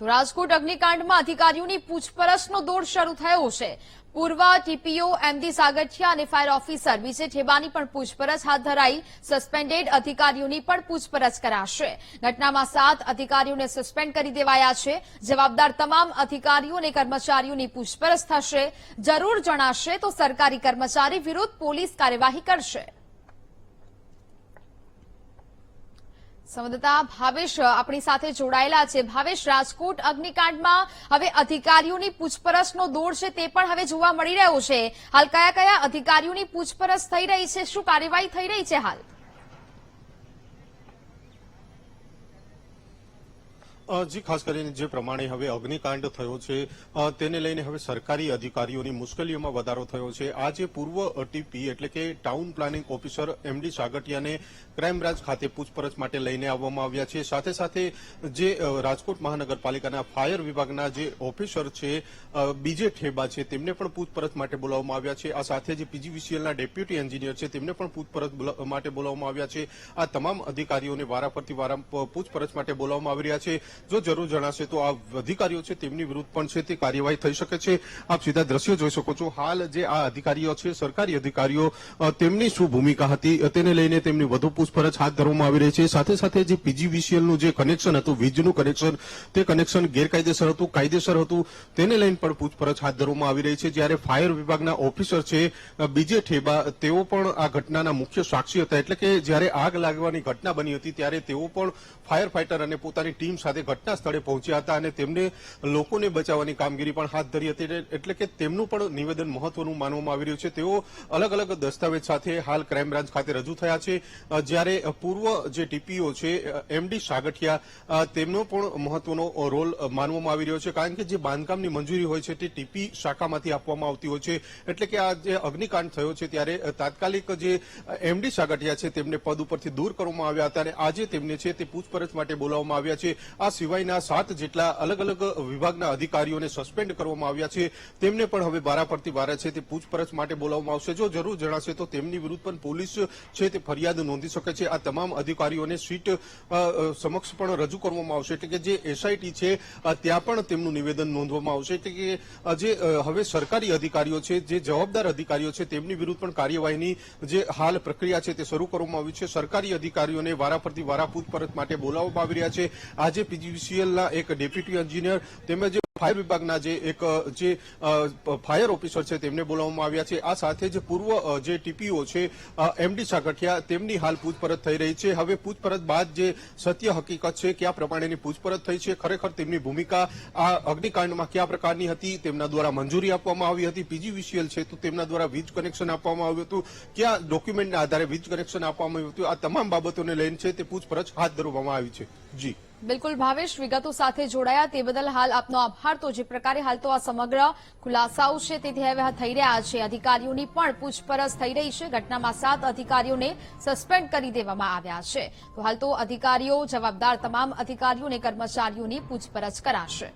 તો રાજકોટ અગ્નિકાંડમાં અધિકારીઓની પૂછપરછનો દોર શરૂ થયો છે। પૂર્વ ટીપીઓ એમડી સાગઠિયા અને ફાયર ઓફિસર વિજય ઠેબાની પણ પૂછપરછ હાથ ધરાઈ। સસ્પેન્ડેડ અધિકારીઓની પણ પૂછપરછ કરાશે। ઘટનામાં 7 અધિકારીઓને સસ્પેન્ડ કરી દેવાયા છે। જવાબદાર તમામ અધિકારીઓ અને કર્મચારીઓની પૂછપરછ થશે। જરૂર જણાશે તો સરકારી કર્મચારી વિરુદ્ધ પોલીસ કાર્યવાહી કરશે। સંવાદદાતા ભાવેશ આપણી સાથે જોડાયેલા છે। ભાવેશ, રાજકોટ અગ્નિકાંડમાં હવે અધિકારીઓની પૂછપરછનો દોર છે તે પણ હવે જોવા મળી રહ્યો છે। હાલ કયા કયા અધિકારીઓની પૂછપરછ થઈ રહી છે, શું કાર્યવાહી થઈ રહી છે હાલ? જી, ખાસ કરીને જે પ્રમાણે હવે અગ્નિકાંડ થયો છે તેને લઈને હવે સરકારી અધિકારીઓની મુશ્કેલીઓમાં વધારો થયો છે। આજે પૂર્વ ટીપી એટલે કે ટાઉન પ્લાનિંગ ઓફિસર એમડી સાગઠિયાને ક્રાઇમ બ્રાન્ચ ખાતે પૂછપરછ માટે લઈને આવવામાં આવ્યા છે। સાથે સાથે જે રાજકોટ મહાનગરપાલિકાના ફાયર વિભાગના જે ઓફિસર છે બીજે ઠેબા છે તેમને પણ પૂછપરછ માટે બોલાવવામાં આવ્યા છે। આ સાથે જે પીજીવીસીએલના ડેપ્યુટી એન્જિનિયર છે તેમને પણ પૂછપરછ માટે બોલાવવામાં આવ્યા છે। આ તમામ અધિકારીઓને વારાફરતી પૂછપરછ માટે બોલાવવામાં આવી રહ્યા છે। જો જરૂર જણાશે તો આ અધિકારીઓ છે તેમની વિરુદ્ધ પણ છે તે કાર્યવાહી થઈ શકે છે। આપ સીધા દ્રશ્યો જોઈ શકો છો। હાલ જે આ અધિકારીઓ છે સરકારી અધિકારીઓ તેમની શું ભૂમિકા હતી તેને લઈને તેમની વધુ પૂછપરછ હાથ ધરવામાં આવી રહી છે। સાથે સાથે જે પીજીવીસીએલનું જે કનેક્શન હતું, વીજનું કનેક્શન, તે કનેક્શન ગેરકાયદેસર હતું, કાયદેસર હતું, તેને લઈને પણ પૂછપરછ હાથ ધરવામાં આવી રહી છે। જ્યારે ફાયર વિભાગના ઓફિસર છે બીજે ઠેબા, તેઓ પણ આ ઘટનાના મુખ્ય સાક્ષી હતા। એટલે કે જ્યારે આગ લાગવાની ઘટના બની હતી ત્યારે તેઓ પણ ફાયર ફાઈટર અને પોતાની ટીમ સાથે ઘટના સ્થળે પહોંચ્યા હતા અને તેમને લોકોને બચાવવાની કામગીરી પણ હાથ ધરી હતી। એટલે કે તેમનું પણ નિવેદન મહત્વનું માનવામાં આવી રહ્યું છે। તેઓ અલગ અલગ દસ્તાવેજ સાથે હાલ ક્રાઇમ બ્રાન્ચ ખાતે રજૂ થયા છે। જ્યારે પૂર્વ જે ટીપીઓ છે એમડી સાગઠિયા, તેમનો પણ મહત્વનો રોલ માનવામાં આવી રહ્યો છે, કારણ કે જે બાંધકામની મંજૂરી હોય છે તે ટીપી શાખામાંથી આપવામાં આવતી હોય છે। એટલે કે આ જે અગ્નિકાંડ થયો છે ત્યારે તાત્કાલિક જે એમડી સાગઠિયા છે તેમને પદ ઉપરથી દૂર કરવામાં આવ્યા હતા અને આજે તેમને છે તે પૂછપરછ માટે બોલાવવામાં આવ્યા છે। આ સિવાયના 7 જેટલા અલગ અલગ વિભાગના અધિકારીઓને સસ્પેન્ડ કરવામાં આવ્યા છે। તેમને પણ હવે વારાફરતી વારા છે તે પૂછપરછ માટે બોલાવવામાં આવશે। જો જરૂર જણાશે તો તેમની વિરુદ્ધ પણ પોલીસ છે તે ફરિયાદ નોંધી શકે છે। આ તમામ અધિકારીઓને સીટ સમક્ષ પણ રજૂ કરવામાં આવશે। એટલે કે જે એસઆઈટી છે ત્યાં પણ તેમનું નિવેદન નોંધવામાં આવશે। એટલે કે જે હવે સરકારી અધિકારીઓ છે, જે જવાબદાર અધિકારીઓ છે, તેમની વિરુદ્ધ પણ કાર્યવાહીની જે હાલ પ્રક્રિયા છે તે શરૂ કરવામાં આવી છે। સરકારી અધિકારીઓને વારાફરતી વારા પૂછપરછ માટે બોલાવવામાં આવી રહ્યા છે। આજે પીજીવીસીએલના એક ડેપ્યુટી એન્જિનિયર તેમજ ફાયર વિભાગના જે ફાયર ઓફિસર છે તેમને બોલાવવામાં આવ્યા છે। આ સાથે જ પૂર્વ જે ટીપીઓ છે એમડી સાગઠિયા, તેમની હાલ પૂછપરછ થઈ રહી છે। હવે પૂછપરછ બાદ જે સત્ય હકીકત છે, કયા પ્રમાણેની પૂછપરછ થઈ છે, ખરેખર તેમની ભૂમિકા આ અગ્નિકાંડમાં કયા પ્રકારની હતી, તેમના દ્વારા મંજૂરી આપવામાં આવી હતી, પીજીવીસીએલ છે તો તેમના દ્વારા વીજ કનેક્શન આપવામાં આવ્યું હતું, કયા ડોક્યુમેન્ટના આધારે વીજ કનેક્શન આપવામાં આવ્યું હતું, આ તમામ બાબતોને લઈને છે તે પૂછપરછ હાથ ધરવામાં આવી છે। જી બિલકુલ ભાવેશ, વિગતો સાથે જોડાયા તે બદલ હાલ આપનો આભાર। તો જે પ્રકારે હાલ તો આ સમગ્ર ખુલાસાઓ છે તે હવે થઈ રહ્યા છે। અધિકારીઓની પણ પૂછપરછ થઈ રહી છે। ઘટનામાં 7 અધિકારીઓને સસ્પેન્ડ કરી દેવામાં આવ્યા છે। તો હાલ તો અધિકારીઓ, જવાબદાર તમામ અધિકારીઓ અને કર્મચારીઓની પૂછપરછ કરાશે।